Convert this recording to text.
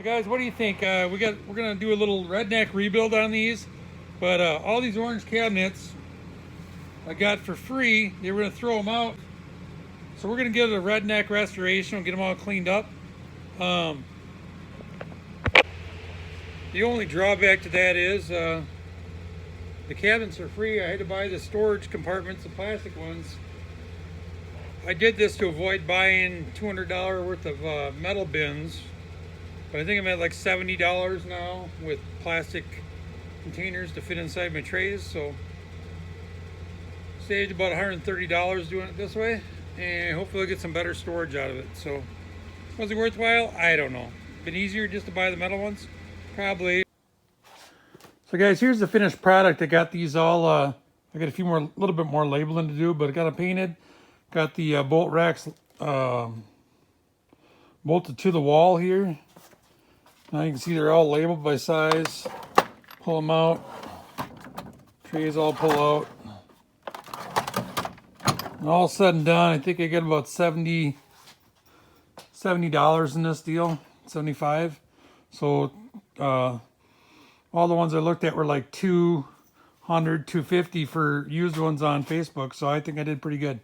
So guys, what do you think? We're gonna do a little redneck rebuild on these, but all these orange cabinets I got for free. They were gonna throw them out, so we're gonna give it a redneck restoration. We'll get them all cleaned up. Um, the only drawback to that is the cabinets are free. I had to buy the storage compartments, the plastic ones. I did this to avoid buying $200 worth of metal bins, but I think I'm at like $70 now with plastic containers to fit inside my trays. So saved about $130 doing it this way, and hopefully I'll get some better storage out of it. So was it worthwhile? I don't know. Been easier just to buy the metal ones? Probably. So guys, here's the finished product. I got these all, I got a little bit more labeling to do, but I got it painted. Got the bolt racks bolted to the wall here. Now you can see they're all labeled by size. Pull them out. Trays all pull out. And all said and done, I think I get about $70 in this deal. 75. So all the ones I looked at were like $200, $250 for used ones on Facebook. So I think I did pretty good.